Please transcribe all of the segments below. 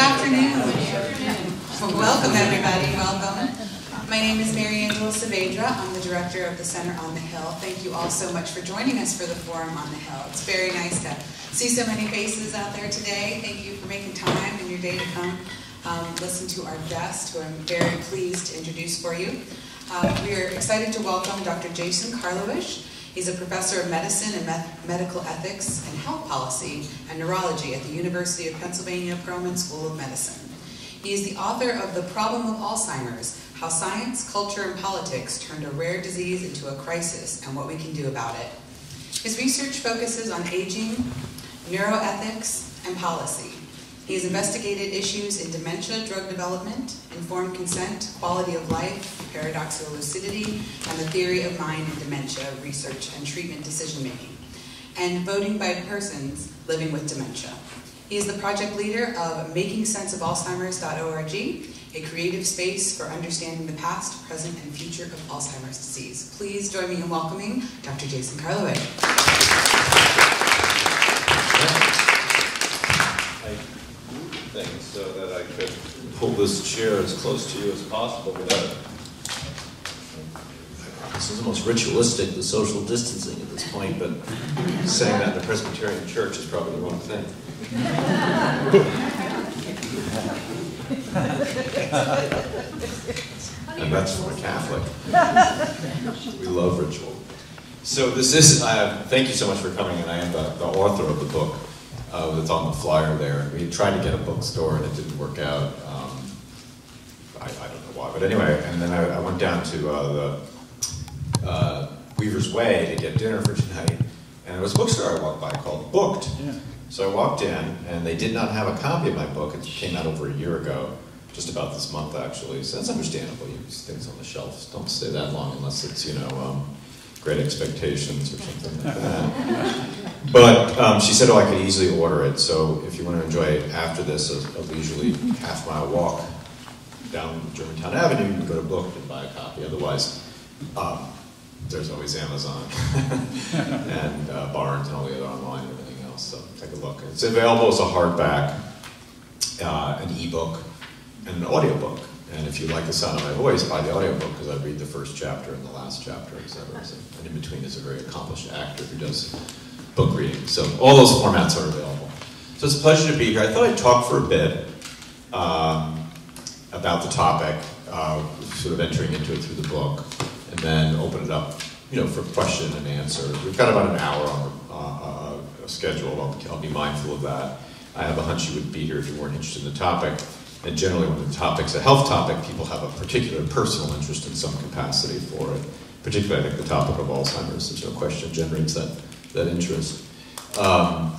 afternoon. Welcome, everybody. Welcome. My name is Mary Angela Saavedra. I'm the director of the Center on the Hill. Thank you all so much for joining us for the Forum on the Hill. It's very nice to see so many faces out there today. Thank you for making time in your day to come listen to our guest, who I'm very pleased to introduce for you. We are excited to welcome Dr. Jason Karlawish. He's a professor of medicine and medical ethics and health policy and neurology at the University of Pennsylvania Perelman School of Medicine. He is the author of The Problem of Alzheimer's: How Science, Culture, and Politics Turned a Rare Disease into a Crisis and What We Can Do About It. His research focuses on aging, neuroethics, and policy. He has investigated issues in dementia drug development, informed consent, quality of life, paradoxical lucidity, and the theory of mind in dementia research and treatment decision-making, and voting by persons living with dementia. He is the project leader of MakingSenseOfAlzheimer's.org, a creative space for understanding the past, present, and future of Alzheimer's disease. Please join me in welcoming Dr. Jason Karlawish. Things so that I could pull this chair as close to you as possible without. This is almost ritualistic, the social distancing at this point, but saying that in a Presbyterian church is probably the wrong thing. And that's from a Catholic. We love ritual. So this is, thank you so much for coming, and I am the author of the book. That's on the flyer there. We tried to get a bookstore and it didn't work out. I don't know why, but anyway. And then I went down to the Weaver's Way to get dinner for tonight, and there was a bookstore I walked by called Booked. Yeah. So I walked in, and they did not have a copy of my book. It came out over a year ago, just about this month actually. So that's understandable. These things on the shelves don't stay that long unless it's Great Expectations or something like that. But she said, I could easily order it. So if you want to enjoy it after this, a leisurely half-mile walk down Germantown Avenue, you can go to Booked and buy a copy. Otherwise, there's always Amazon and Barnes and all the other online and everything else. So take a look. It's available as a hardback, an ebook, and an audiobook. And if you like the sound of my voice, buy the audiobook, because I read the first chapter and the last chapter, etc. And in between is a very accomplished actor who does book reading. So all those formats are available. So it's a pleasure to be here. I thought I'd talk for a bit about the topic, sort of entering into it through the book, and then open it up, for question and answer. We've got about an hour on a schedule. I'll be mindful of that. I have a hunch you would be here if you weren't interested in the topic. And generally, when the topic's a health topic, people have a particular personal interest in some capacity for it. Particularly, I think the topic of Alzheimer's, there's no question, generates that interest. So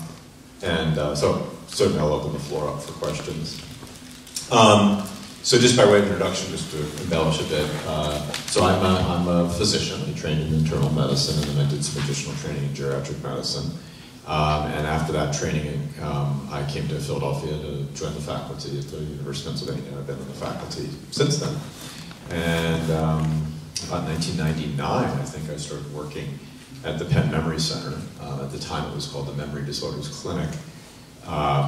certainly I'll open the floor up for questions. So just by way of introduction, just to embellish a bit, so I'm a physician. I trained in internal medicine, and then I did some additional training in geriatric medicine. And after that training, I came to Philadelphia to join the faculty at the University of Pennsylvania. I've been on the faculty since then. And about 1999, I think I started working at the Penn Memory Center. At the time, it was called the Memory Disorders Clinic.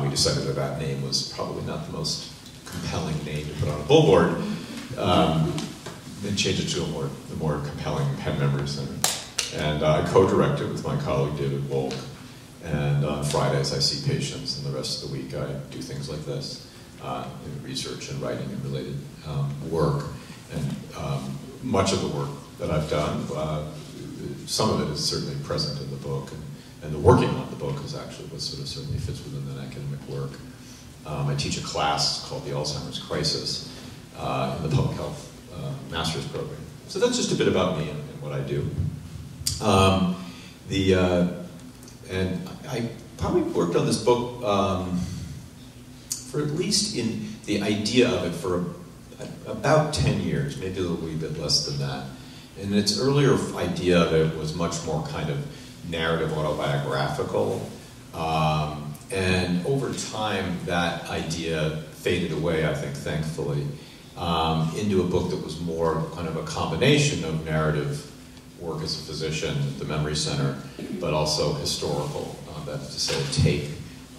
We decided that name was probably not the most compelling name to put on a billboard, and changed it to the more compelling Penn Memory Center. And I co-directed with my colleague David Wolk. And on Fridays I see patients, and the rest of the week I do things like this, research and writing and related work. And much of the work that I've done, some of it is certainly present in the book, and the working on the book is actually what sort of certainly fits within that academic work. I teach a class called the Alzheimer's Crisis in the Public Health Master's Program. So that's just a bit about me and what I do. And I probably worked on this book for at least in the idea of it for about 10 years, maybe a little wee bit less than that. And its earlier idea of it was much more kind of narrative autobiographical. And over time, that idea faded away, I think, thankfully, into a book that was more kind of a combination of narrative work as a physician at the Memory Center, but also historical, that is to say, a take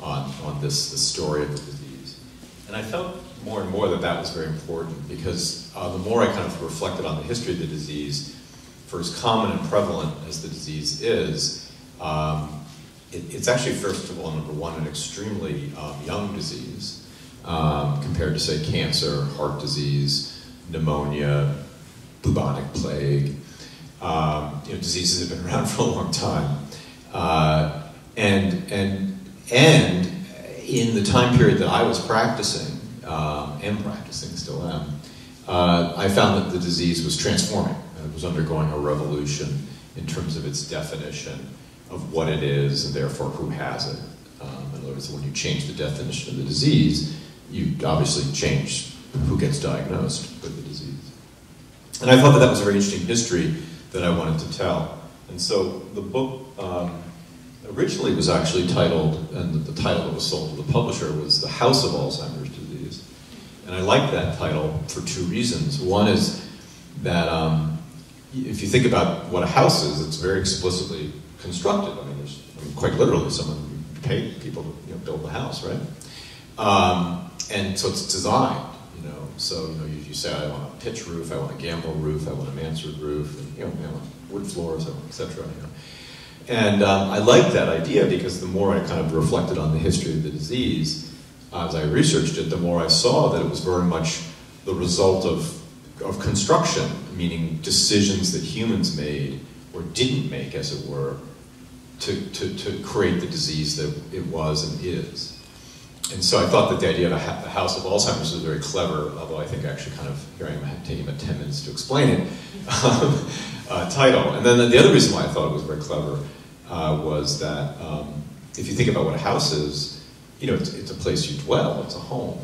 on the story of the disease. And I felt more and more that that was very important because the more I kind of reflected on the history of the disease, for as common and prevalent as the disease is, it's actually, first of all, number one, an extremely young disease compared to, say, cancer, heart disease, pneumonia, bubonic plague. Diseases have been around for a long time. And in the time period that I was practicing, still am, I found that the disease was transforming. It was undergoing a revolution in terms of its definition of what it is and therefore who has it. In other words, when you change the definition of the disease, you obviously change who gets diagnosed with the disease. And I thought that that was a very interesting history that I wanted to tell. And so the book originally was actually titled, and the title that was sold to the publisher was The House of Alzheimer's Disease. And I like that title for two reasons. One is that if you think about what a house is, it's very explicitly constructed. I mean, quite literally, someone paid people to build the house, right? And so it's designed, So you say, I want a pitch roof, I want a gambrel roof, I want a mansard roof, and I want wood floors, etc. And I like that idea because the more I kind of reflected on the history of the disease, as I researched it, the more I saw that it was very much the result of construction, meaning decisions that humans made or didn't make, as it were, to create the disease that it was and is. And so I thought that the idea of the House of Alzheimer's was very clever, although I think actually kind of, here I am taking about 10 minutes to explain it, title. And then the other reason why I thought it was very clever was that if you think about what a house is, it's a place you dwell, it's a home.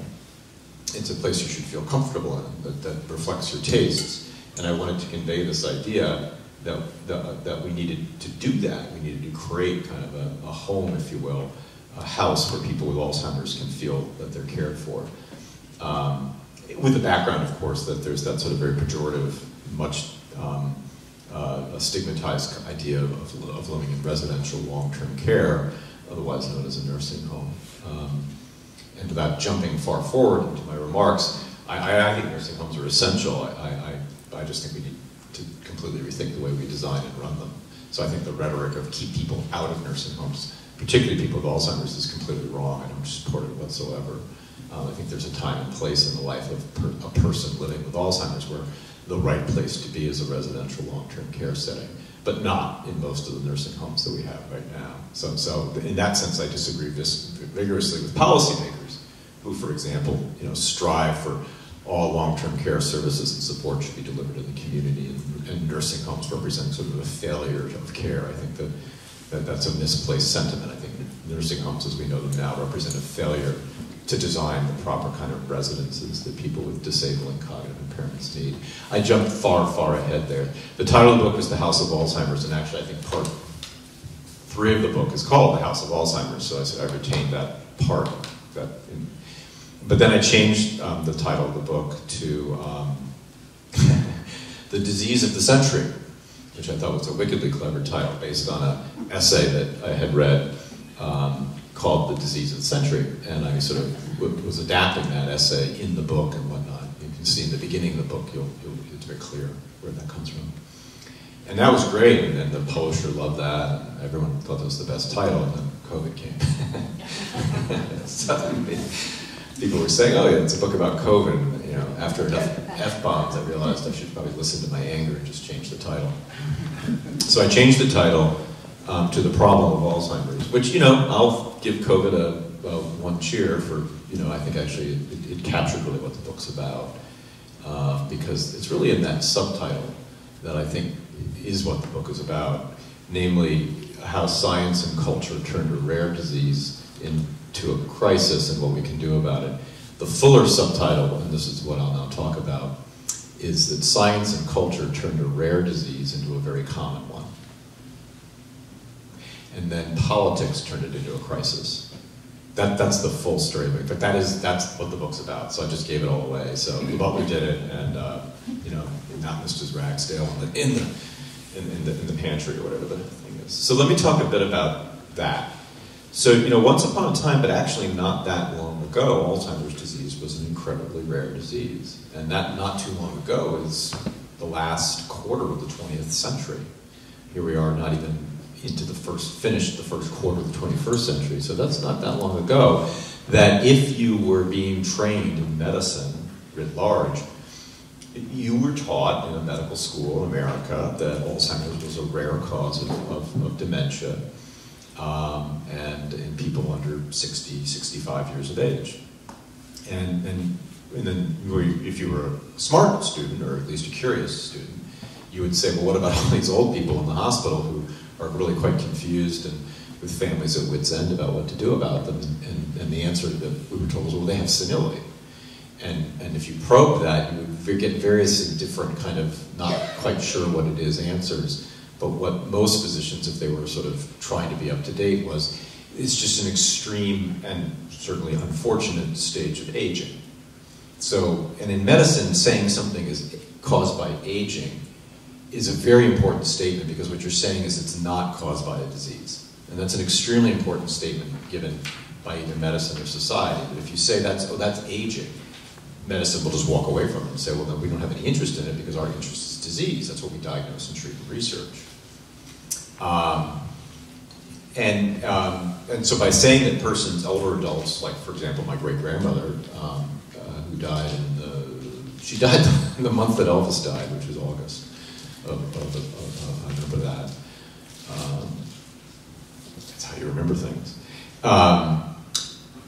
It's a place you should feel comfortable in, that reflects your tastes. And I wanted to convey this idea that we needed to do that. We needed to create kind of a home, if you will, a house where people with Alzheimer's can feel that they're cared for. With the background, of course, that there's that sort of very pejorative, much stigmatized idea of living in residential long-term care, otherwise known as a nursing home. And without jumping far forward into my remarks, I think nursing homes are essential. I just think we need to completely rethink the way we design and run them. So I think the rhetoric of keep people out of nursing homes, particularly people with Alzheimer's, is completely wrong. I don't support it whatsoever. I think there's a time and place in the life of a person living with Alzheimer's where the right place to be is a residential long-term care setting, but not in most of the nursing homes that we have right now. So in that sense, I disagree vigorously with policymakers who, for example, strive for all long-term care services and support should be delivered in the community, and nursing homes represent sort of a failure of care. I think that's a misplaced sentiment. I think nursing homes, as we know them now, represent a failure to design the proper kind of residences that people with disabling cognitive impairments need. I jumped far, far ahead there. The title of the book is The House of Alzheimer's, and actually I think part 3 of the book is called The House of Alzheimer's, so I said I retained that part. But then I changed the title of the book to The Disease of the Century, which I thought was a wickedly clever title based on an essay that I had read called The Disease of the Century, and I sort of was adapting that essay in the book and whatnot. You can see in the beginning of the book, it's very clear where that comes from. And that was great, and then the publisher loved that, and everyone thought that was the best title, and then COVID came. Suddenly, people were saying, oh yeah, it's a book about COVID, and, after enough F-bombs, I realized I should probably listen to my anger and just change the title. So I changed the title to The Problem of Alzheimer's, which, I'll give COVID a one cheer for, I think actually it captured really what the book's about, because it's really in that subtitle that I think is what the book is about, namely how science and culture turned a rare disease into a crisis and what we can do about it. The fuller subtitle, and this is what I'll now talk about, is that science and culture turned a rare disease into a very common one. And then politics turned it into a crisis. That's the full story, but that's what the book's about. So I just gave it all away. So Butler did it, and not Mrs. Ragsdale in the pantry or whatever the thing is. So let me talk a bit about that. So once upon a time, but actually not that long ago, Alzheimer's disease incredibly rare disease. And that not too long ago is the last quarter of the 20th century. Here we are not even into finished the first quarter of the 21st century, so that's not that long ago, that if you were being trained in medicine writ large, you were taught in a medical school in America that Alzheimer's was a rare cause of dementia, and in people under 60, 65 years of age. And then if you were a smart student, or at least a curious student, you would say, well, what about all these old people in the hospital who are really quite confused and with families at wit's end about what to do about them? And the answer that we were told was, well, they have senility. And if you probe that, you would get various different kind of not quite sure what it is answers. But what most physicians, if they were sort of trying to be up to date, was it's just an extreme and certainly unfortunate stage of aging. So, and in medicine, saying something is caused by aging is a very important statement, because what you're saying is it's not caused by a disease. And that's an extremely important statement given by either medicine or society. But if you say that's aging, medicine will just walk away from it and say, well, then we don't have any interest in it because our interest is disease. That's what we diagnose and treat and research. And so by saying that older adults, like for example my great-grandmother, who died she died in the month that Elvis died, which was August I remember that. That's how you remember things.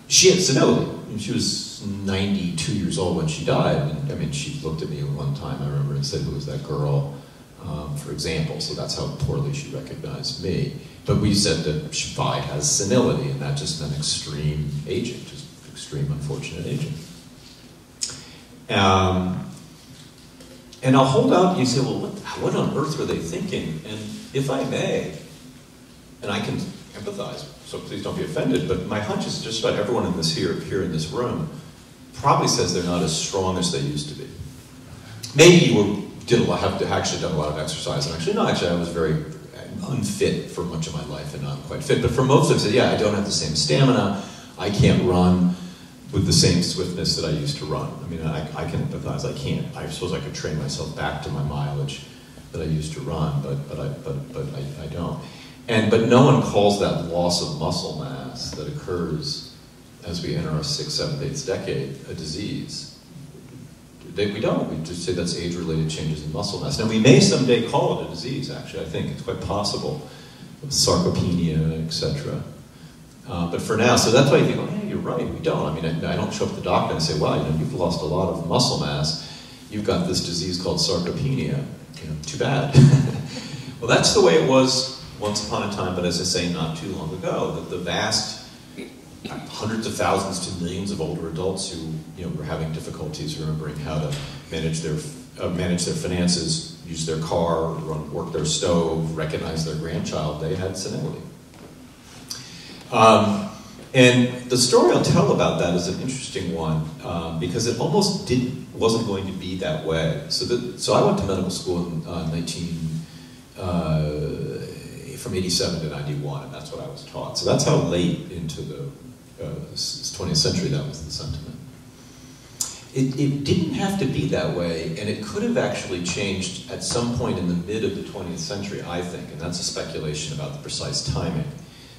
She had senility. She was 92 years old when she died. And, I mean, she looked at me one time, I remember, and said, who was that girl, for example. So that's how poorly she recognized me. But we said that Vi has senility, and that just meant extreme aging, just extreme unfortunate aging. And I'll hold out, you say, well, what on earth were they thinking? And if I may, and I can empathize, so please don't be offended, but my hunch is just about everyone in here in this room probably says they're not as strong as they used to be. Maybe you have actually done a lot of exercise, and actually I was very unfit for much of my life and not quite fit, but for most of it, yeah, I don't have the same stamina, I can't run with the same swiftness that I used to run. I mean, I can empathize. I suppose I could train myself back to my mileage that I used to run, but I don't. But no one calls that loss of muscle mass that occurs as we enter our 6th, 7th, 8th decade a disease. We don't. We just say that's age-related changes in muscle mass. Now, we may someday call it a disease, actually. I think it's quite possible. Sarcopenia, etc. But for now, so that's why you think, oh, yeah, you're right, we don't. I mean, I don't show up to the doctor and say, well, you've lost a lot of muscle mass. You've got this disease called sarcopenia. Too bad. Well, that's the way it was once upon a time, but as I say, not too long ago, that the vast hundreds of thousands to millions of older adults who were having difficulties remembering how to manage their finances, use their car, work their stove, recognize their grandchild, they had senility. And the story I'll tell about that is an interesting one, because it almost wasn't going to be that way. So I went to medical school in from 87 to 91, and that's what I was taught. So that's how late into the 20th century that was the sentiment. It didn't have to be that way, and it could have actually changed at some point in the mid of the 20th century, I think, and that's a speculation about the precise timing,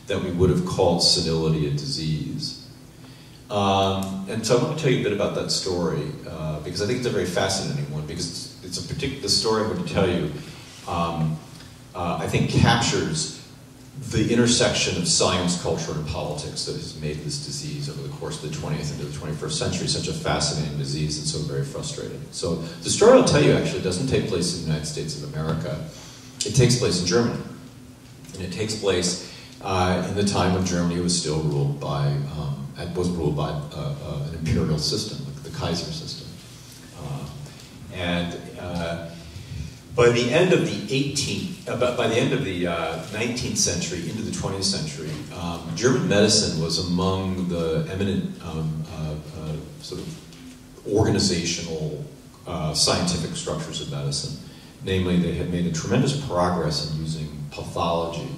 that we would have called senility a disease. And so I want to tell you a bit about that story, because I think it's a very fascinating one, because the story I'm going to tell you, I think captures the intersection of science, culture, and politics that has made this disease over the course of the 20th into the 21st century such a fascinating disease and so very frustrating. So the story I'll tell you actually doesn't take place in the United States of America. It takes place in Germany. And it takes place in the time when Germany was still ruled by, an imperial system, like the Kaiser system. By the end of the 19th century into the 20th century, German medicine was among the eminent sort of organizational scientific structures of medicine. Namely, they had made a tremendous progress in using pathology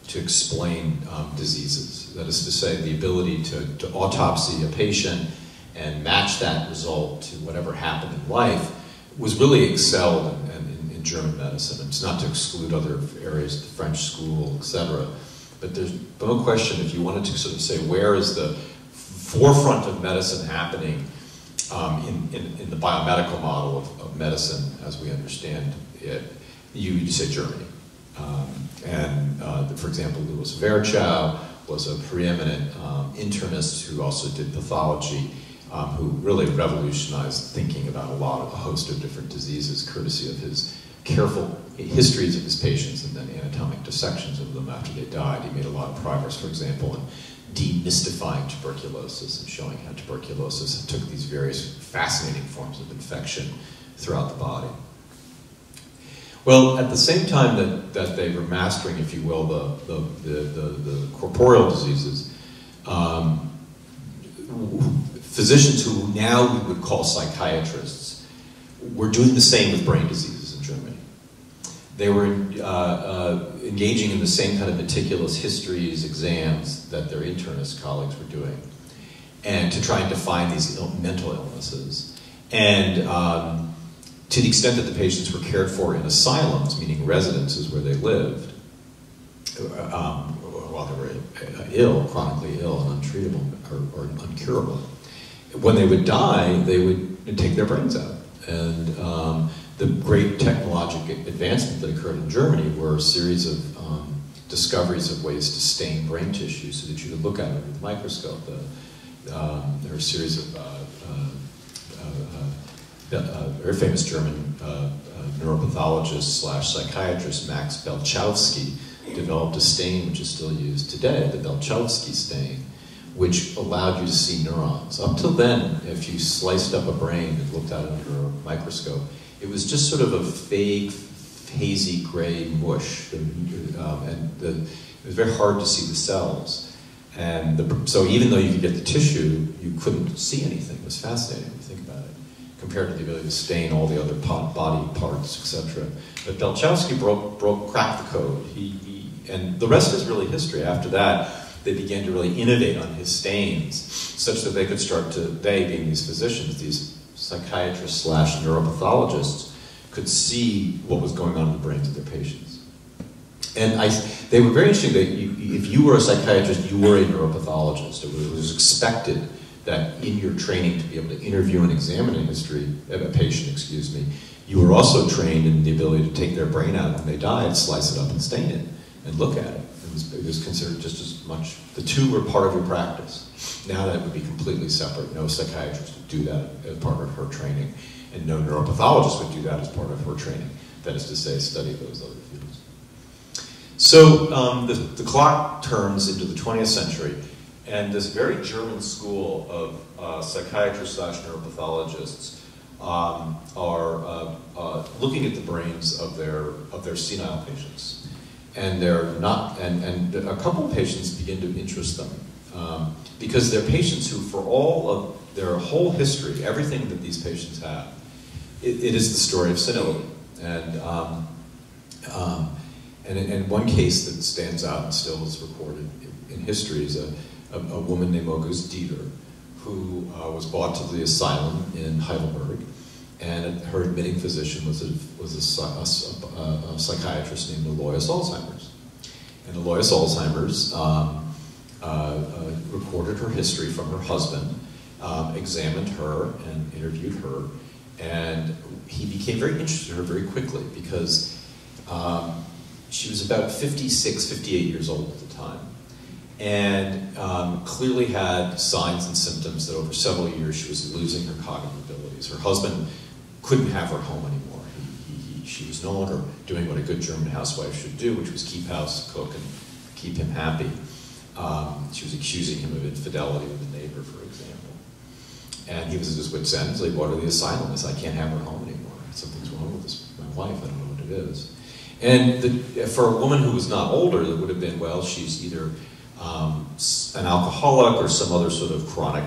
to explain diseases. That is to say, the ability to autopsy a patient and match that result to whatever happened in life was really excelled in German medicine. It's not to exclude other areas, the French school, etc. But there's no question, if you wanted to sort of say where is the forefront of medicine happening in the biomedical model of medicine as we understand it, you say Germany. For example, Louis Virchow was a preeminent internist who also did pathology, who really revolutionized thinking about a host of different diseases, courtesy of his careful histories of his patients and then anatomic dissections of them after they died. He made a lot of progress, for example, in demystifying tuberculosis and showing how tuberculosis took these various fascinating forms of infection throughout the body. Well, at the same time that they were mastering, if you will, the corporeal diseases, physicians who now we would call psychiatrists were doing the same with brain diseases in Germany. They were engaging in the same kind of meticulous histories, exams that their internist colleagues were doing, and to try and define these mental illnesses. And to the extent that the patients were cared for in asylums, meaning residences where they lived, while they were ill, chronically ill and untreatable or uncurable, when they would die, they would take their brains out. And the great technological advancement that occurred in Germany were a series of discoveries of ways to stain brain tissue so that you could look at it with a microscope. There were a series of very famous German neuropathologist / psychiatrist Max Belchowski developed a stain which is still used today, the Belchowski stain, which allowed you to see neurons. Up till then, if you sliced up a brain and looked at it under a microscope, it was just sort of a vague, hazy gray mush, and it was very hard to see the cells. And so even though you could get the tissue, you couldn't see anything. It was fascinating when you think about it, compared to the ability to stain all the other body parts, etc. But Belchowski cracked the code. And the rest is really history. After that, they began to really innovate on his stains, such that they could start to, they being these physicians, these psychiatrists / neuropathologists, could see what was going on in the brains of their patients. And they were very interesting that if you were a psychiatrist, you were a neuropathologist. It was expected that in your training to be able to interview and examine a patient, you were also trained in the ability to take their brain out when they died, slice it up and stain it, and look at it. It was considered just as much, the two were part of your practice. Now that would be completely separate. No psychiatrist would do that as part of her training, and no neuropathologist would do that as part of her training. That is to say, study those other fields. So the clock turns into the 20th century, and this very German school of psychiatrists / neuropathologists are looking at the brains of their senile patients. And they're not, and a couple of patients begin to interest them because they're patients who, for all of their whole history, everything that these patients have, it is the story of senility. And in one case that stands out and still is recorded in history is a woman named August Dieter, who was brought to the asylum in Heidelberg. And her admitting physician was a psychiatrist named Alois Alzheimer's. And Alois Alzheimer's recorded her history from her husband, examined her and interviewed her, and he became very interested in her very quickly because she was about 56, 58 years old at the time, and clearly had signs and symptoms that over several years she was losing her cognitive abilities. Her husband couldn't have her home anymore. She was no longer doing what a good German housewife should do, which was keep house, cook, and keep him happy. She was accusing him of infidelity with a neighbor, for example. And he was at his wit's end. He's like, what are the asylum? He said, I can't have her home anymore. Something's wrong with my wife. I don't know what it is. And for a woman who was not older, it would have been, well, she's either an alcoholic or some other sort of chronic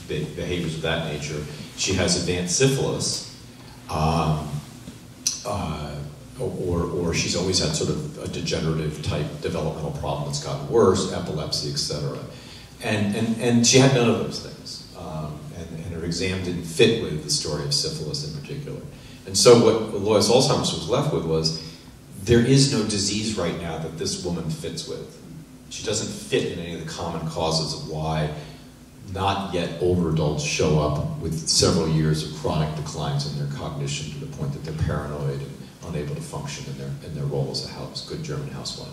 behaviors of that nature. She has advanced syphilis, or she's always had sort of a degenerative type developmental problem that's gotten worse, epilepsy, etc. And she had none of those things. her exam didn't fit with the story of syphilis in particular. And so what Alois Alzheimer's was left with was, there is no disease right now that this woman fits with. She doesn't fit in any of the common causes of why not yet older adults show up with several years of chronic declines in their cognition to the point that they're paranoid and unable to function in their role as a good German housewife.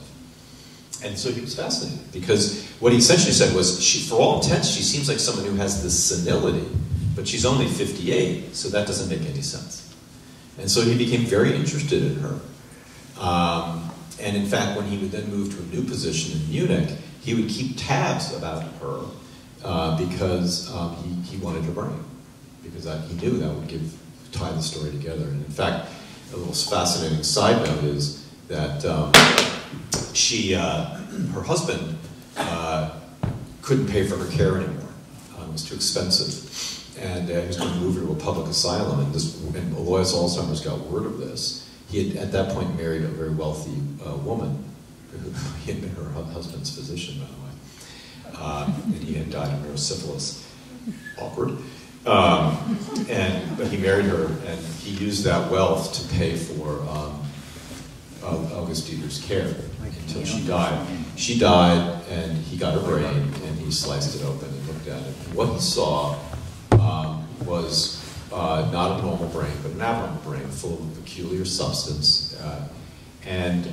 And so he was fascinated, because what he essentially said was, for all intents, she seems like someone who has this senility, but she's only 58, so that doesn't make any sense. And so he became very interested in her. And in fact, when he would then move to a new position in Munich, he would keep tabs about her because he wanted her brain, because he knew that would tie the story together. And in fact, a little fascinating side note is that her husband couldn't pay for her care anymore. It was too expensive. And he was going to move her to a public asylum. And Alois Alzheimer's got word of this. He had, at that point, married a very wealthy woman. He had been her husband's physician, by the way. And he had died of neurosyphilis. Awkward. But he married her, and he used that wealth to pay for August Dieter's care until she died. She died, and he got her brain, and he sliced it open and looked at it. And what he saw was not a normal brain, but an abnormal brain full of a peculiar substance. And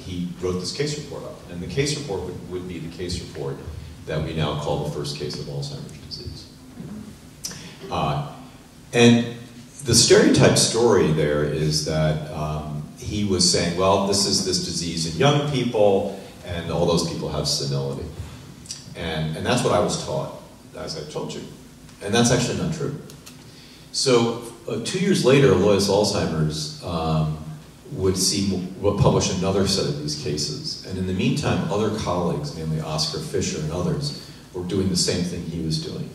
he wrote this case report up. And the case report would be the case report that we now call the first case of Alzheimer's disease. And the stereotype story there is that he was saying, well, this is this disease in young people, and all those people have senility. And that's what I was taught, as I told you. And that's actually not true. So 2 years later, Alois Alzheimer's would publish another set of these cases. And in the meantime, other colleagues, namely Oscar Fischer and others, were doing the same thing he was doing.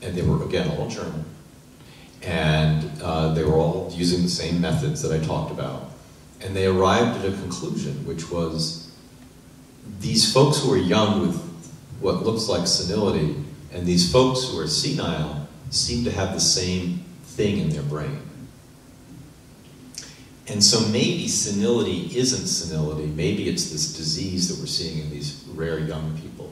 And they were, again, all German. And they were all using the same methods that I talked about. And they arrived at a conclusion, which was these folks who are young with what looks like senility, and these folks who are senile seem to have the same thing in their brain. And so maybe senility isn't senility, maybe it's this disease that we're seeing in these rare young people.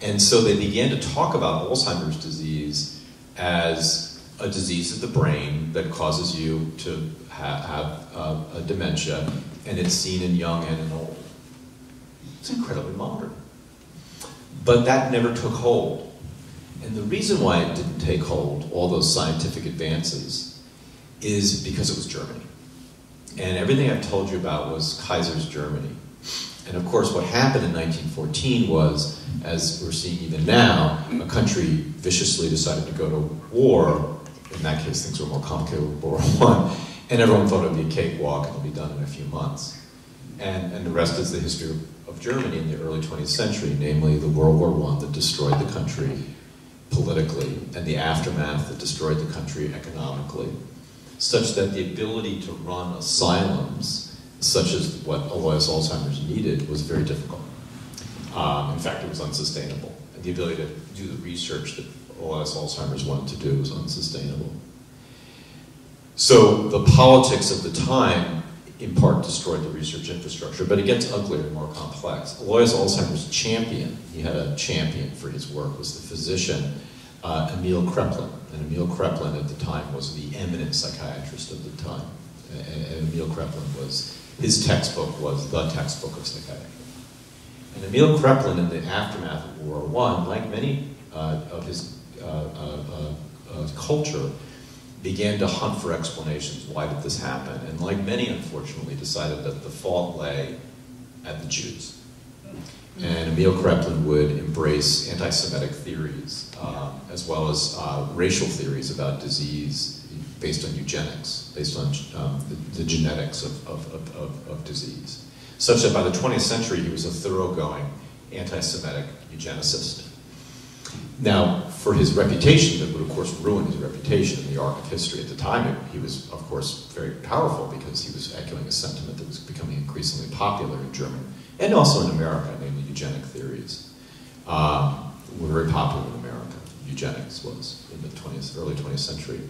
And so they began to talk about Alzheimer's disease as a disease of the brain that causes you to have a dementia, and it's seen in young and in old. It's incredibly modern. But that never took hold. And the reason why it didn't take hold, all those scientific advances, is because it was Germany. And everything I've told you about was Kaiser's Germany. And of course, what happened in 1914 was, as we're seeing even now, a country viciously decided to go to war. In that case, things were more complicated with World War I. And everyone thought it would be a cakewalk and it'll be done in a few months. And the rest is the history of Germany in the early 20th century, namely the World War I that destroyed the country politically, and the aftermath that destroyed the country economically, such that the ability to run asylums, such as what Alois Alzheimer's needed, was very difficult. In fact, it was unsustainable. And the ability to do the research that Alois Alzheimer's wanted to do was unsustainable. So the politics of the time, in part, destroyed the research infrastructure, but it gets uglier and more complex. Alois Alzheimer's champion, he had a champion for his work, was the physician Emil Kraepelin. And Emil Kraepelin at the time was the eminent psychiatrist of the time. And Emil Kraepelin was, his textbook was the textbook of psychiatry. And Emil Kraepelin, in the aftermath of World War I, like many of his culture, began to hunt for explanations. Why did this happen? And like many, unfortunately, decided that the fault lay at the Jews. And Emil Kraepelin would embrace anti-Semitic theories, as well as racial theories about disease based on eugenics, based on the genetics of disease. Such that by the 20th century, he was a thoroughgoing anti-Semitic eugenicist. Now, for his reputation, that would of course ruin his reputation in the arc of history at the time, he was of course very powerful because he was echoing a sentiment that was becoming increasingly popular in Germany, and also in America, namely eugenic theories were very popular in America. eugenics was in the early 20th century.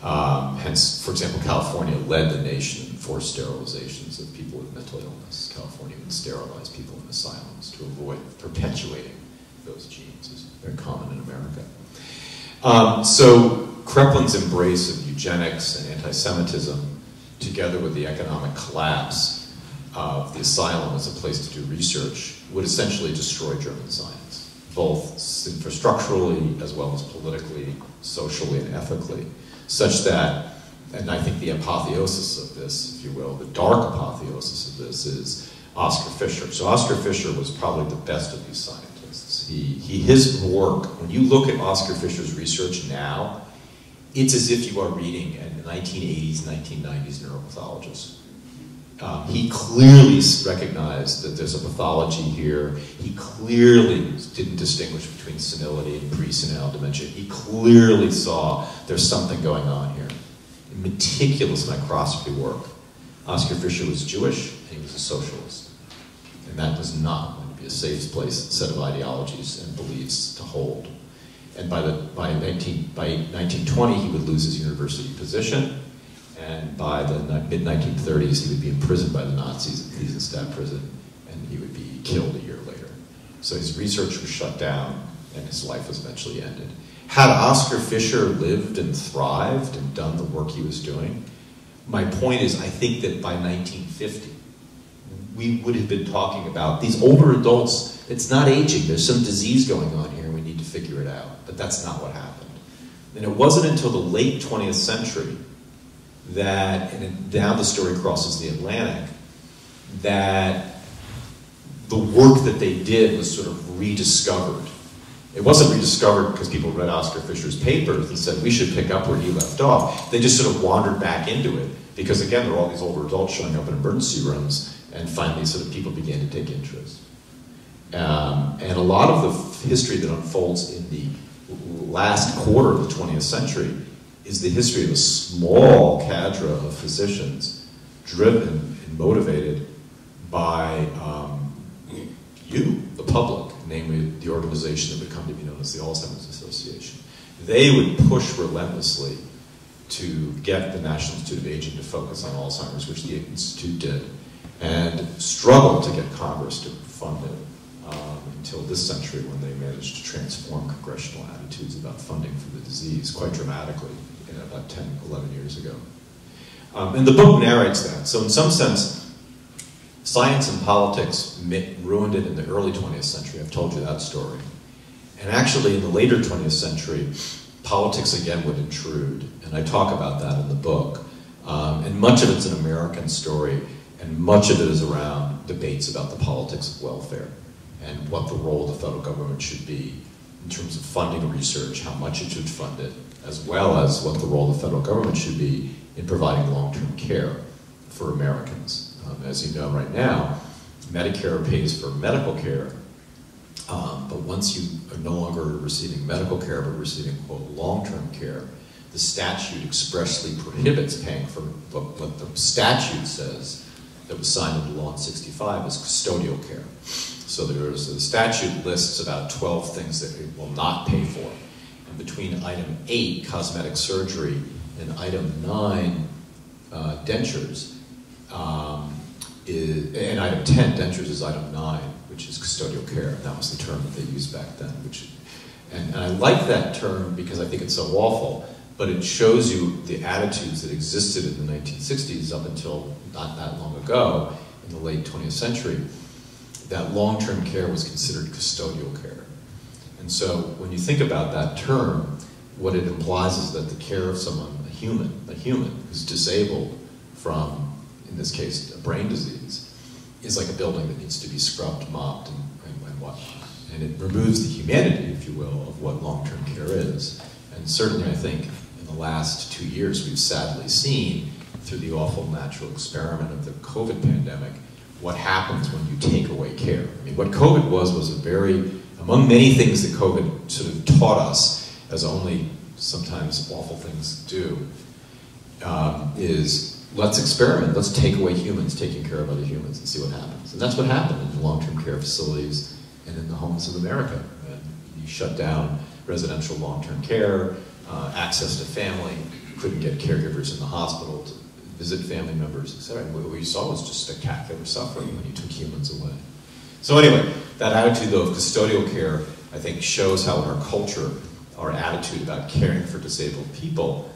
Hence, for example, California led the nation in forced sterilizations of people with mental illness. California would sterilize people in asylums to avoid perpetuating those genes. It's very common in America. So Kreplin's embrace of eugenics and anti-Semitism, together with the economic collapse of the asylum as a place to do research, would essentially destroy German science, both infrastructurally as well as politically, socially, and ethically, such that, and I think the apotheosis of this, if you will, the dark apotheosis of this is Oscar Fischer. So Oscar Fischer was probably the best of these scientists. His work, when you look at Oscar Fischer's research now, it's as if you are reading a 1980s, 1990s neuropathologist. He clearly recognized that there's a pathology here. He clearly didn't distinguish between senility and pre-senile dementia. He clearly saw there's something going on here. Meticulous microscopy work. Oscar Fischer was Jewish, and he was a socialist. And that was not going to be a safe set of ideologies and beliefs to hold. And by 1920, he would lose his university position. And by the mid-1930s, he would be imprisoned by the Nazis at Wiesenstadt prison, and he would be killed a year later. So his research was shut down, and his life was eventually ended. Had Oscar Fischer lived and thrived and done the work he was doing, my point is, I think that by 1950, we would have been talking about these older adults. It's not aging. There's some disease going on here, and we need to figure it out. But that's not what happened. And it wasn't until the late 20th century that, and now the story crosses the Atlantic, that the work that they did was sort of rediscovered. It wasn't rediscovered because people read Oscar Fischer's papers and said, we should pick up where he left off. They just sort of wandered back into it because, again, there were all these older adults showing up in emergency rooms, and finally sort of people began to take interest. And a lot of the history that unfolds in the last quarter of the 20th century is the history of a small cadre of physicians driven and motivated by you, the public, namely the organization that would come to be known as the Alzheimer's Association. They would push relentlessly to get the National Institute of Aging to focus on Alzheimer's, which the Institute did, and struggled to get Congress to fund it until this century, when they managed to transform congressional attitudes about funding for the disease quite dramatically, about 10, 11 years ago. And the book narrates that. So in some sense, science and politics ruined it in the early 20th century. I've told you that story. And actually, in the later 20th century, politics again would intrude. And I talk about that in the book. And much of it's an American story, and much of it is around debates about the politics of welfare and what the role of the federal government should be in terms of funding research, how much it should fund it, as well as what the role of the federal government should be in providing long-term care for Americans. As you know right now, Medicare pays for medical care, but once you are no longer receiving medical care, but receiving, quote, long-term care, the statute expressly prohibits paying for what the statute says that was signed into law in '65 is custodial care. So the statute lists about 12 things that it will not pay for. And between item 8, cosmetic surgery, and item 9, dentures, and item 10, dentures, is item 9, which is custodial care. And that was the term that they used back then. And I like that term because I think it's so awful, but it shows you the attitudes that existed in the 1960s up until not that long ago, in the late 20th century, that long-term care was considered custodial care. And so when you think about that term, what it implies is that the care of someone, a human who's disabled from, in this case, a brain disease, is like a building that needs to be scrubbed, mopped, and whatnot. And it removes the humanity, if you will, of what long-term care is. And certainly, I think, in the last 2 years, we've sadly seen, through the awful natural experiment of the COVID pandemic, what happens when you take away care. I mean, what COVID was a very, among many things that COVID sort of taught us, as only sometimes awful things do, is let's experiment. Let's take away humans taking care of other humans and see what happens. And that's what happened in the long-term care facilities and in the homes of America. And you shut down residential long-term care, access to family, couldn't get caregivers in the hospital to visit family members, etc. And what we saw was just spectacular suffering when you took humans away. So anyway, that attitude, though, of custodial care, I think shows how in our culture, our attitude about caring for disabled people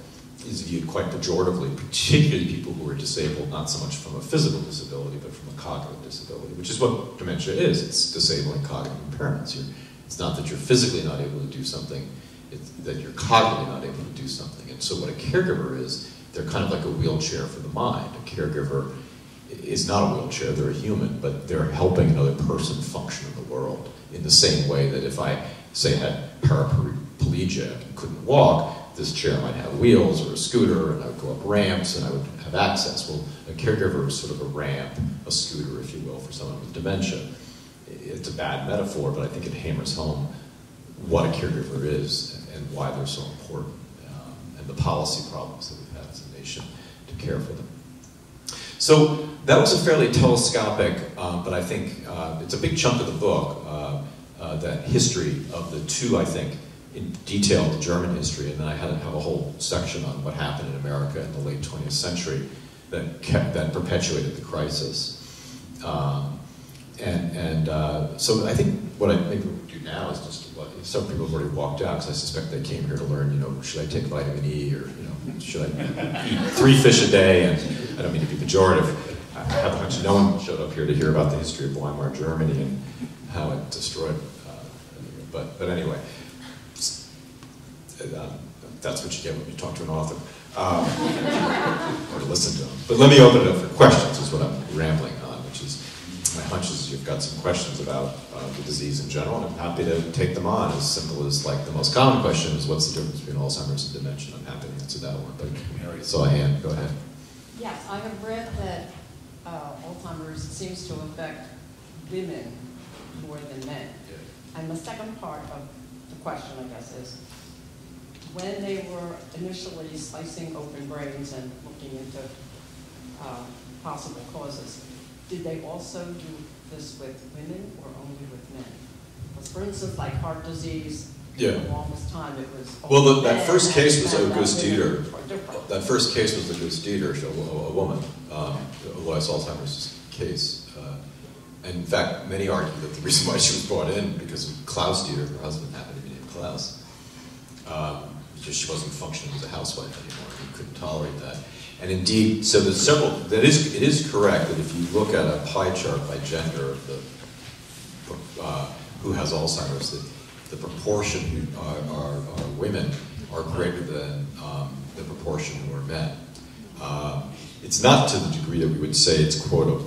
is viewed quite pejoratively, particularly people who are disabled, not so much from a physical disability, but from a cognitive disability, which is what dementia is. It's disabling cognitive impairments. It's not that you're physically not able to do something, it's that you're cognitively not able to do something. And so what a caregiver is, they're kind of like a wheelchair for the mind. A caregiver is not a wheelchair, they're a human, but they're helping another person function in the world in the same way that if I, say, had paraplegia and couldn't walk, this chair might have wheels or a scooter, and I would go up ramps and I would have access. Well, a caregiver is sort of a ramp, a scooter, if you will, for someone with dementia. It's a bad metaphor, but I think it hammers home what a caregiver is and why they're so important, and the policy problems that we've had as a nation to care for them. So that was a fairly telescopic, but I think it's a big chunk of the book, that history of the two, I think, in detail the German history, and then I had to have a whole section on what happened in America in the late 20th century that perpetuated the crisis. So I think what I maybe would do now is just some people have already walked out because I suspect they came here to learn, should I take vitamin E or, should I eat 3 fish a day? And I don't mean to be pejorative. I have a hunch no one showed up here to hear about the history of Weimar Germany and how it destroyed. But anyway, that's what you get when you talk to an author, or to listen to them. But let me open it up for questions, is what I'm rambling on, which is, my hunch is you've got some questions about the disease in general, and I'm happy to take them on. As simple as, like, the most common question is, what's the difference between Alzheimer's and dementia? I'm happy to answer that one, but I already saw a hand. Go ahead. Yes, I have read that Alzheimer's seems to affect women more than men. Yeah. And the second part of the question, I guess, is, when they were initially slicing open brains and looking into possible causes, did they also do this with women or only with men? Because, for instance, like heart disease, yeah. For the longest time it was. Well, that first case was August Dieter. That first case was August Dieter, a woman, Lois Alzheimer's case. And in fact, many argue that the reason why she was brought in because of Klaus Dieter, her husband happened to be named Klaus. Because she wasn't functioning as a housewife anymore. He couldn't tolerate that. And indeed, so there's several, it is correct that if you look at a pie chart by gender of the, who has Alzheimer's, the proportion who are women are greater than the proportion who are men. It's not to the degree that we would say it's, quote,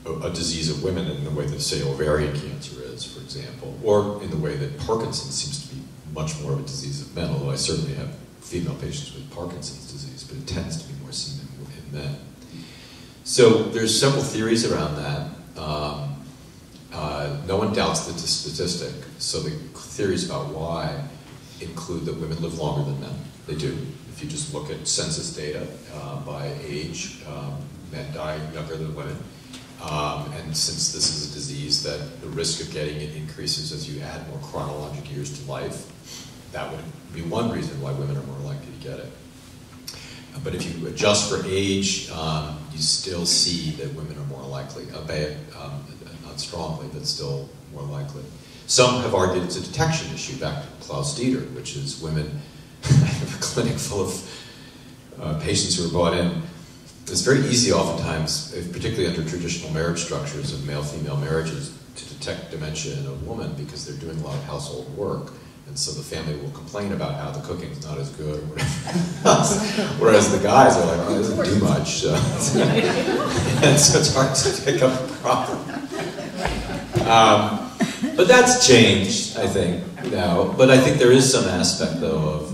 a disease of women in the way that, say, ovarian cancer is, for example, or in the way that Parkinson's seems to be much more of a disease of men, although I certainly have female patients with Parkinson's disease, but it tends to be more seen in men. So there's several theories around that. No one doubts the statistic, so the theories about why include that women live longer than men. They do. If you just look at census data by age, men die younger than women. And since this is a disease that the risk of getting it increases as you add more chronologic years to life, that would be one reason why women are more likely to get it. But if you adjust for age, you still see that women are more likely, not strongly, but still more likely. Some have argued it's a detection issue, back to Klaus Dieter, which is women. I have a clinic full of patients who are brought in. It's very easy oftentimes, particularly under traditional marriage structures of male-female marriages, to detect dementia in a woman because they're doing a lot of household work. And so the family will complain about how the cooking's not as good or whatever. Whereas the guys are like, oh, it doesn't do much. So. And so it's hard to pick up the problem. But that's changed, I think, now. But I think there is some aspect, though,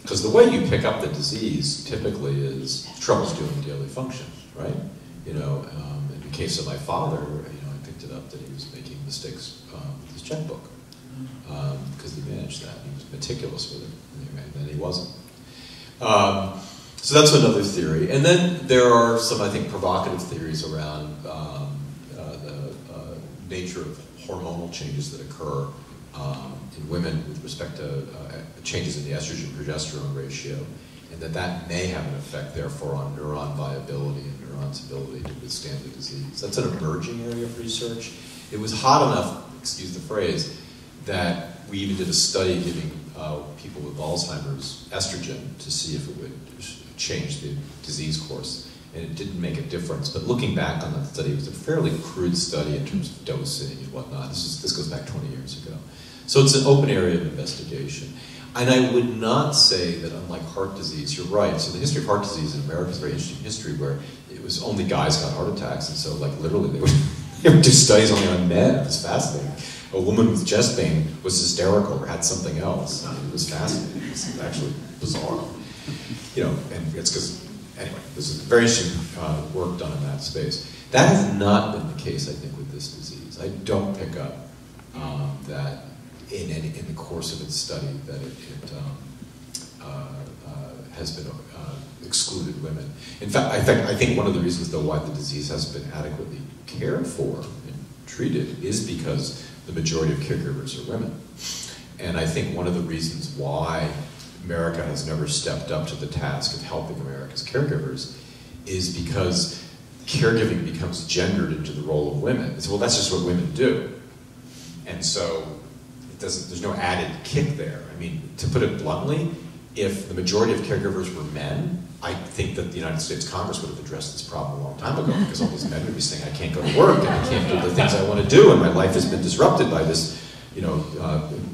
because the way you pick up the disease typically is troubles doing daily function, right? In the case of my father, I picked it up that he was making mistakes with his checkbook because he managed that. He was meticulous with it, and then he wasn't. So that's another theory. And then there are some, I think, provocative theories around the nature of hormonal changes that occur in women with respect to changes in the estrogen-progesterone ratio, and that may have an effect, therefore, on neuron viability and neurons' ability to withstand the disease. That's an emerging area of research. It was hot enough, excuse the phrase, that we even did a study giving people with Alzheimer's estrogen to see if it would change the disease course. And it didn't make a difference. But looking back on that study, it was a fairly crude study in terms of dosing and whatnot. This goes back 20 years ago. So it's an open area of investigation. And I would not say that unlike heart disease, you're right. So the history of heart disease in America is a very interesting history where it was only guys got heart attacks. And so like literally they would do studies only on men. It was fascinating. A woman with chest pain was hysterical or had something else. I mean, it was fascinating. It was actually bizarre. You know, and it's because, anyway, this is very interesting work done in that space. That has not been the case, I think, with this disease. I don't pick up that in the course of its study that it has been excluded women. In fact, I think one of the reasons, though, why the disease hasn't been adequately cared for and treated is because the majority of caregivers are women. And I think one of the reasons why America has never stepped up to the task of helping America's caregivers is because caregiving becomes gendered into the role of women. It's, well, that's just what women do. And so there's no added kick there. I mean, to put it bluntly, if the majority of caregivers were men, I think that the United States Congress would have addressed this problem a long time ago, because all these men would be saying, I can't go to work and I can't do the things I want to do, and my life has been disrupted by this, you know,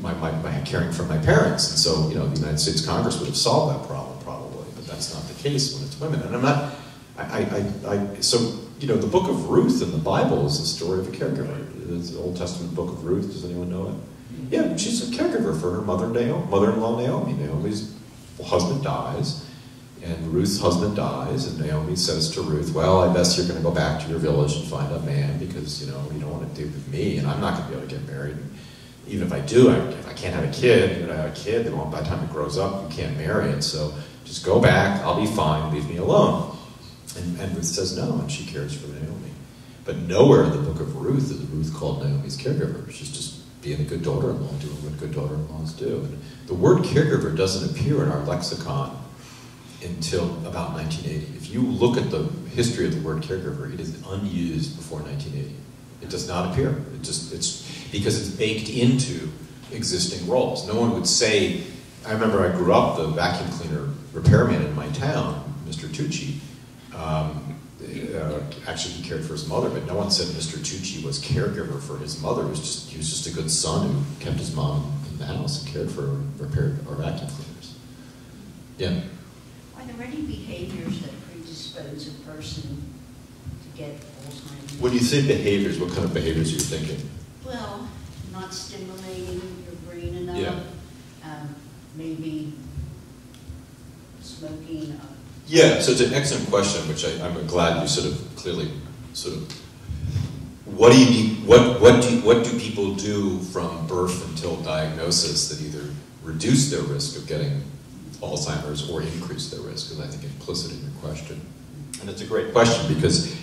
my caring for my parents. And so, you know, the United States Congress would have solved that problem probably, but that's not the case when it's women. And I'm not, so, you know, the book of Ruth in the Bible is the story of a caregiver. It's the Old Testament book of Ruth. Does anyone know it? Yeah, she's a caregiver for her mother-in-law Naomi. Naomi's husband dies, and Ruth's husband dies, and Naomi says to Ruth, well, I guess you're going to go back to your village and find a man because, you know, you don't want to do with me, and I'm not going to be able to get married. And even if I do, if I can't have a kid, even if I have a kid, then by the time it grows up, you can't marry it. So just go back, I'll be fine, leave me alone. And Ruth says no, and she cares for Naomi. But nowhere in the book of Ruth is Ruth called Naomi's caregiver. She's just being a good daughter-in-law, doing what good daughter-in-laws do. And the word caregiver doesn't appear in our lexicon until about 1980. If you look at the history of the word caregiver, it is unused before 1980. It does not appear. It's because it's baked into existing roles. No one would say, I remember I grew up, the vacuum cleaner repairman in my town, Mr. Tucci, actually he cared for his mother, but no one said Mr. Tucci was caregiver for his mother. He was just a good son who kept his mom in the house and cared for her and repaired our vacuum cleaners. Yeah? Are there any behaviors that predispose a person to get Alzheimer's? When you say behaviors, what kind of behaviors are you thinking? Well, not stimulating your brain enough. Yeah. Maybe smoking. Yeah, so it's an excellent question, which I'm glad you sort of clearly what do you need, what do people do from birth until diagnosis that either reduce their risk of getting Alzheimer's or increase their risk, is I think implicit in your question. And it's a great question because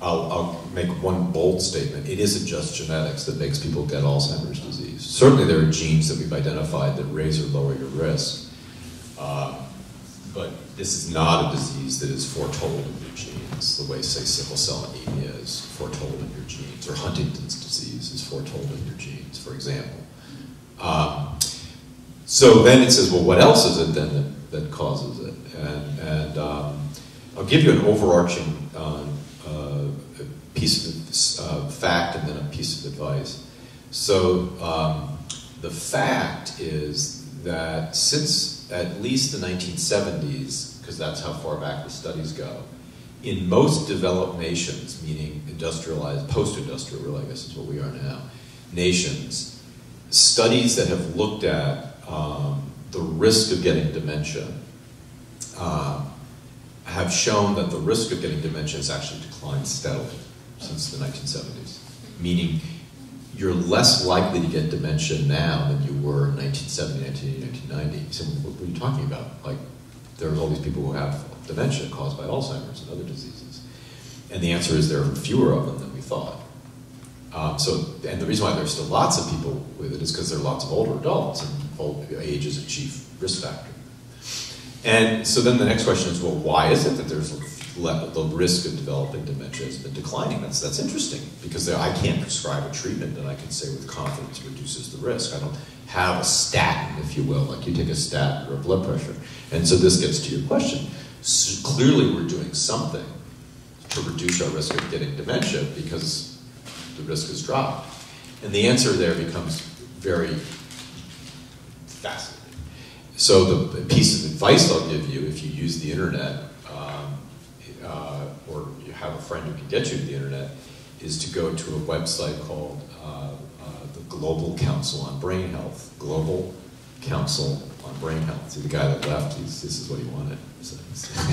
I'll make one bold statement. It isn't just genetics that makes people get Alzheimer's disease. Certainly there are genes that we've identified that raise or lower your risk. But this is not a disease that is foretold in your genes, the way, say, sickle cell anemia is foretold in your genes, or Huntington's disease is foretold in your genes, for example. So then it says, well, what else is it then that causes it? And I'll give you an overarching piece of fact and then a piece of advice. So the fact is that since at least the 1970s, because that's how far back the studies go, in most developed nations, meaning industrialized, post-industrial, really, I guess is what we are now, nations, studies that have looked at the risk of getting dementia have shown that the risk of getting dementia has actually declined steadily since the 1970s, meaning you're less likely to get dementia now than you were in 1970, 1980, 1990. So what are you talking about? Like, there's all these people who have dementia caused by Alzheimer's and other diseases. And the answer is there are fewer of them than we thought. And the reason why there's still lots of people with it is because there are lots of older adults, and old age is a chief risk factor. And so then the next question is, well, why is it that there's the risk of developing dementia has been declining? That's interesting, because I can't prescribe a treatment that I can say with confidence reduces the risk. I don't have a statin, if you will, like you take a statin or a blood pressure. And so this gets to your question. So clearly we're doing something to reduce our risk of getting dementia because the risk has dropped. And the answer there becomes very fascinating. So the piece of advice I'll give you, if you use the internet, or you have a friend who can get you to the internet, is to go to a website called the Global Council on Brain Health. Global Council on Brain Health. See, the guy that left, this is what he wanted. I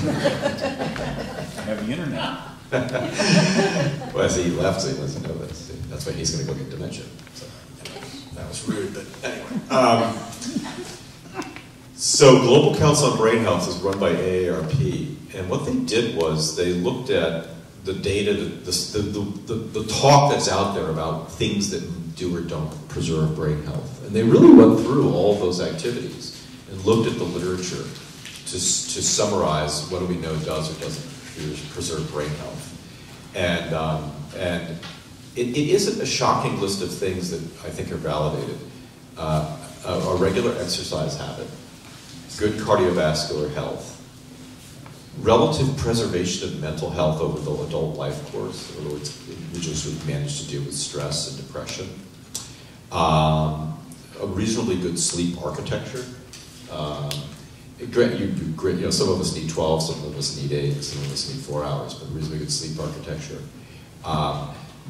have the internet. Well, as he left, so he doesn't know this. That's why he's going to go get dementia. So, that was rude, but anyway. So Global Council on Brain Health is run by AARP, and what they did was they looked at the data, the talk that's out there about things that do or don't preserve brain health. And they really went through all those activities and looked at the literature to summarize what do we know does or doesn't preserve brain health. And it isn't a shocking list of things that I think are validated. A regular exercise habit, good cardiovascular health, relative preservation of mental health over the adult life course, in other words, individuals who've managed to deal with stress and depression, a reasonably good sleep architecture. Some of us need 12, some of us need 8, some of us need 4 hours, but reasonably good sleep architecture.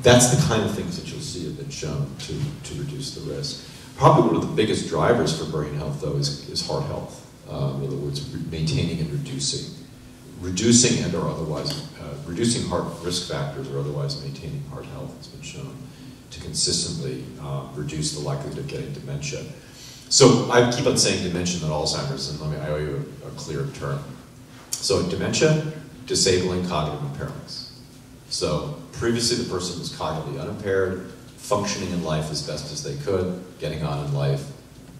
That's the kind of things that you'll see have been shown to reduce the risk. Probably one of the biggest drivers for brain health, though, is heart health. In other words, maintaining and reducing and or otherwise, reducing heart risk factors or otherwise maintaining heart health has been shown to consistently reduce the likelihood of getting dementia. So I keep on saying dementia, not Alzheimer's, and I owe you a clear term. So dementia, disabling cognitive impairments. So previously the person was cognitively unimpaired, functioning in life as best as they could, getting on in life,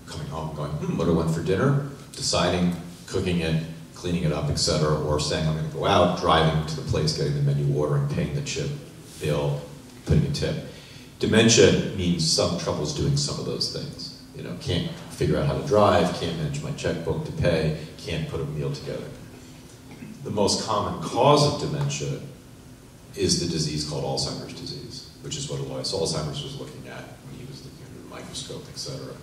coming home going, what do I want for dinner? Deciding, cooking it, cleaning it up, etc., or saying I'm going to go out, driving to the place, getting the menu, ordering, paying the chip bill, putting a tip. Dementia means some troubles doing some of those things. You know, can't figure out how to drive, can't manage my checkbook to pay, can't put a meal together. The most common cause of dementia is the disease called Alzheimer's disease, which is what Alois Alzheimer's was looking at when he was looking under the microscope, etc.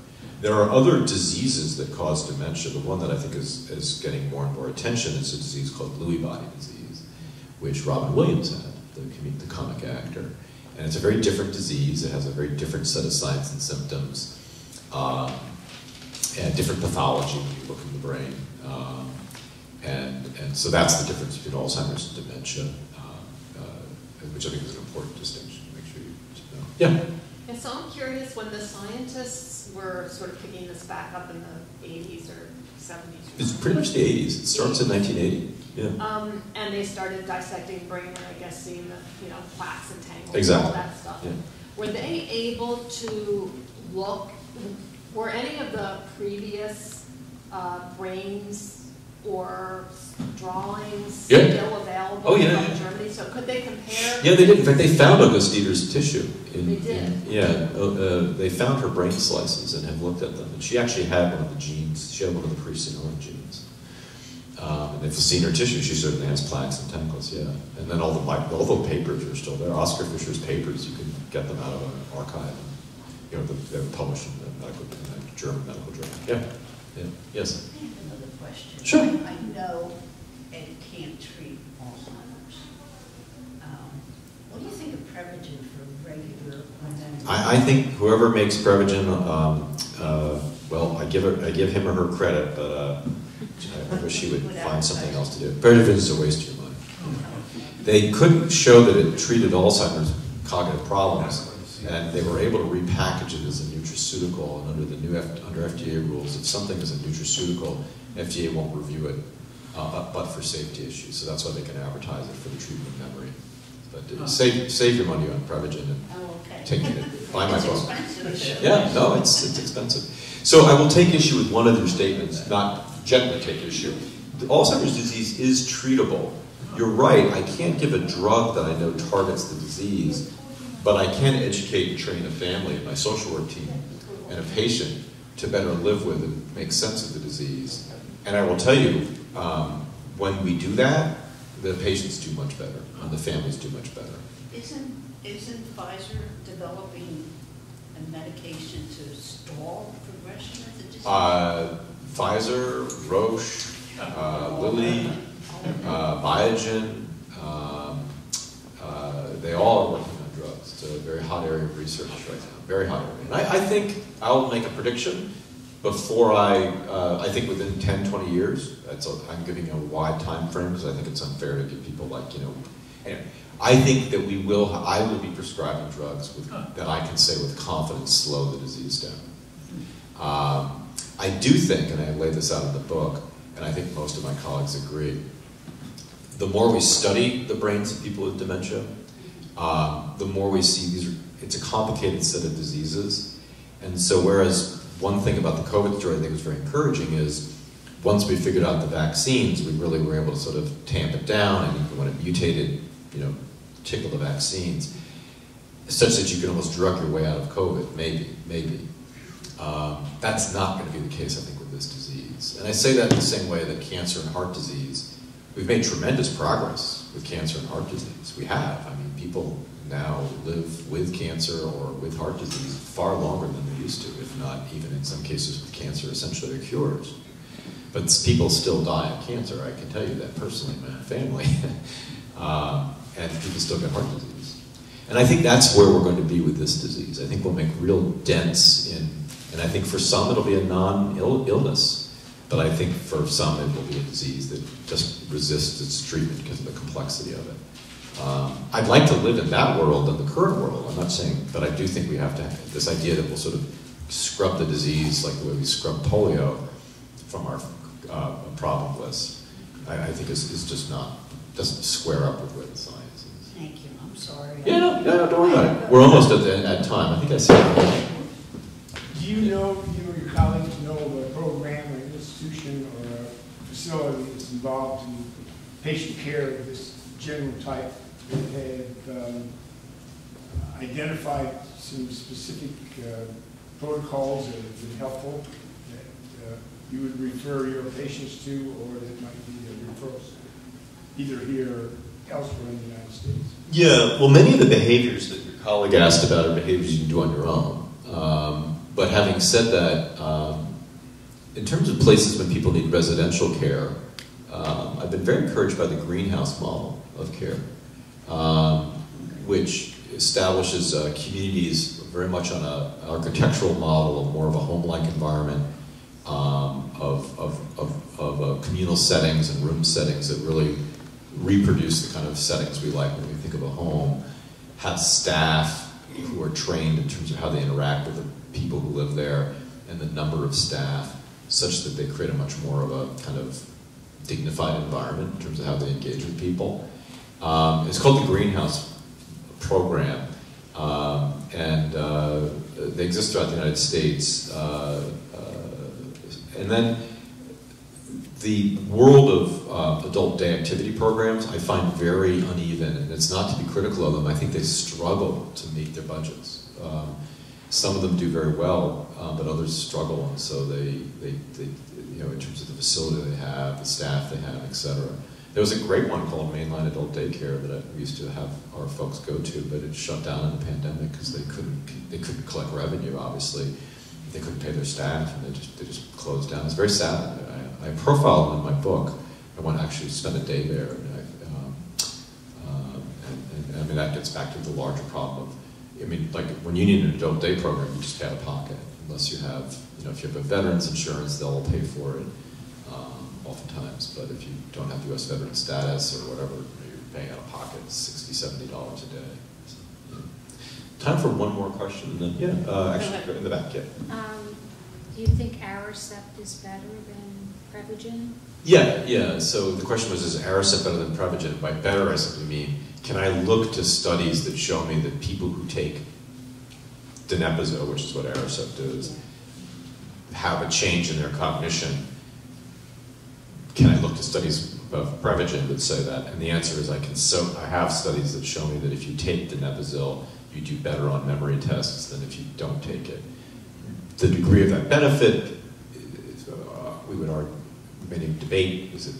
There are other diseases that cause dementia. The one that I think is getting more and more attention is a disease called Lewy body disease, which Robin Williams had, the comic actor. And it's a very different disease. It has a very different set of signs and symptoms, and different pathology when you look in the brain. And so that's the difference between Alzheimer's and dementia, which I think is an important distinction to make sure you know. Yeah? And so I'm curious, when the scientists were sort of picking this back up in the 80s or 70s. It's pretty much the 80s. It starts in 1980. Yeah. And they started dissecting brain and I guess seeing the plaques and tangles exactly. and all that stuff. Yeah. Were they able to look, were any of the previous brains or drawings still available from Germany? So could they compare? Yeah, they did. In fact, they found Auguste Dieter's tissue. They did? They found her brain slices and have looked at them. And she actually had one of the genes. She had one of the presenilin genes. And they've seen her tissue. She certainly has plaques and tangles, yeah. And then all the papers are still there. Oscar Fisher's papers, you can get them out of an archive. They're published in a German medical journal. Yeah. Yes? I have another question. Sure. I know it can't treat Alzheimer's. What do you think of Prevagen for regular women? I think whoever makes Prevagen, well, I give him or her credit, but I wish he would find something else to do. Prevagen is a waste of your money. They couldn't show that it treated Alzheimer's cognitive problems, and they were able to repackage it as a nutraceutical. And under FDA rules, if something is a nutraceutical, FDA won't review it, but for safety issues. So that's why they can advertise it for the treatment of memory. But save your money on Prevagen. Oh, okay. take it, buy my It's book. expensive too. Yeah, no, it's expensive. So I will take issue with one of your statements, not gently take issue. Alzheimer's disease is treatable. You're right, I can't give a drug that I know targets the disease, but I can educate and train a family and my social work team and a patient to better live with and make sense of the disease. And I will tell you, when we do that, the patients do much better and the families do much better. Isn't Pfizer developing a medication to stall progression of the disease? Pfizer, Roche, Lilly, Biogen, they all are working on drugs. It's a very hot area of research right now, very hot area. And I think I'll make a prediction before I think within 10, 20 years, I'm giving a wide time frame because I think it's unfair to give people anyway. I think that I will be prescribing drugs that I can say with confidence slow the disease down. I do think, and I lay this out in the book, and I think most of my colleagues agree, the more we study the brains of people with dementia, the more we see it's a complicated set of diseases. And so whereas one thing about the COVID story I think was very encouraging is once we figured out the vaccines, we really were able to sort of tamp it down, and even when it mutated, tickle the vaccines, such that you can almost drug your way out of COVID, maybe. That's not going to be the case, I think, with this disease. And I say that in the same way that cancer and heart disease, we've made tremendous progress with cancer and heart disease. We have. I mean, people now live with cancer or with heart disease far longer than they used to, if not even in some cases with cancer, essentially they're cures. But people still die of cancer. I can tell you that personally in my family. And people still get heart disease. And I think that's where we're going to be with this disease. I think we'll make real dents in, and I think for some it'll be a non-illness, but I think for some it will be a disease that just resists its treatment because of the complexity of it. I'd like to live in that world than the current world. I'm not saying, but I do think we have to have this idea that we'll sort of scrub the disease like the way we scrub polio from our problem list. I think is just doesn't square up with where the science is. Thank you. I'm sorry. Yeah, no, don't worry about it. We're almost at time. I think I said it. Do you or your colleagues know of a program, an institution, or a facility that's involved in patient care of this general type that have identified some specific protocols that have been helpful that you would refer your patients to, or that might be referrals either here or elsewhere in the United States? Yeah, well, many of the behaviors that your colleague asked about are behaviors you can do on your own. But having said that, in terms of places when people need residential care, I've been very encouraged by the greenhouse model of care, which establishes communities very much on an architectural model of more of a home-like environment, of communal settings and room settings that really reproduce the kind of settings we like when we think of a home, have staff who are trained in terms of how they interact with the people who live there and the number of staff, such that they create a much more of a kind of dignified environment in terms of how they engage with people. It's called the Greenhouse Program, and they exist throughout the United States. And then the world of adult day activity programs I find very uneven, and it's not to be critical of them. I think they struggle to meet their budgets. Some of them do very well, but others struggle, and so they in terms of the facility they have, the staff they have, etc. There was a great one called Mainline Adult Daycare that we used to have our folks go to, but it shut down in the pandemic because they couldn't collect revenue. Obviously, they couldn't pay their staff, and they just closed down. It's very sad. I profiled them in my book. I want to actually spend a day there, and I mean that gets back to the larger problem of, I mean, like when you need an adult day program, you just pay out of pocket. Unless you have, if you have a veterans insurance, they'll pay for it oftentimes. But if you don't have U.S. veteran status or whatever, you're paying out of pocket $60, $70 a day. So, yeah. Time for one more question, and then actually in the back, yeah. Do you think Aricept is better than Prevagen? Yeah. So the question was, is Aricept better than Prevagen? By better, I simply mean, can I look to studies that show me that people who take donepezil, which is what Aricept is, have a change in their cognition. Can I look to studies of Prevagen that say that? And the answer is I have studies that show me that if you take donepezil, you do better on memory tests than if you don't take it. The degree of that benefit, we would argue, many debate, is it,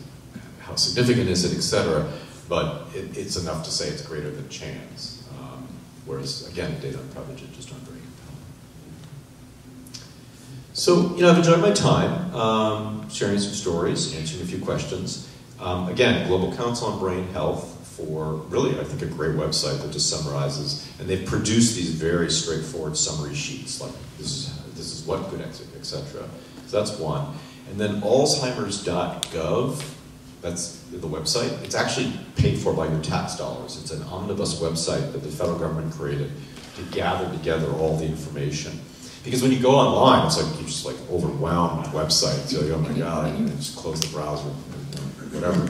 how significant is it, etc. But it's enough to say it's greater than chance. Whereas, again, the data on Prevagen just aren't very compelling. So, I've enjoyed my time sharing some stories, answering a few questions. Again, Global Council on Brain Health for really, I think, a great website that just summarizes, and they've produced these very straightforward summary sheets, like this is what good, etc. So that's one. And then Alzheimer's.gov, that's the website. It's actually paid for by your tax dollars. It's an omnibus website that the federal government created to gather together all the information. Because when you go online, it's like you're just like overwhelmed with websites. You're like, oh my God, I can just close the browser, whatever.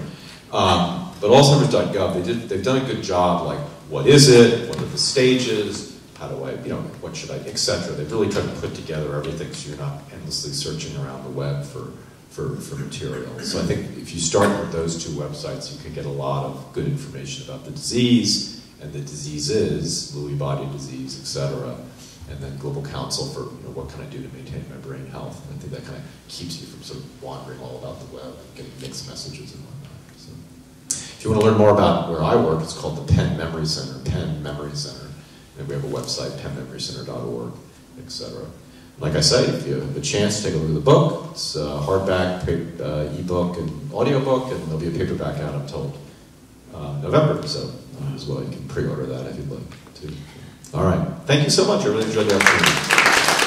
But Alzheimer's.gov, they've done a good job, like, what is it? What are the stages? How do I, what should I, etc. They've really tried to put together everything so you're not endlessly searching around the web for material. So I think if you start with those two websites, you can get a lot of good information about the disease and the diseases, Lewy body disease, etc. And then Global Council for what can I do to maintain my brain health. And I think that kind of keeps you from sort of wandering all about the web, getting mixed messages and whatnot. So if you want to learn more about where I work, it's called the Penn Memory Center, Penn Memory Center. And we have a website, pennmemorycenter.org, etc. Like I say, if you have a chance, take a look at the book. It's a hardback, ebook, and audiobook, and there'll be a paperback out, I'm told, November. So as well, you can pre-order that if you'd like to. All right. Thank you so much. I really enjoyed the opportunity.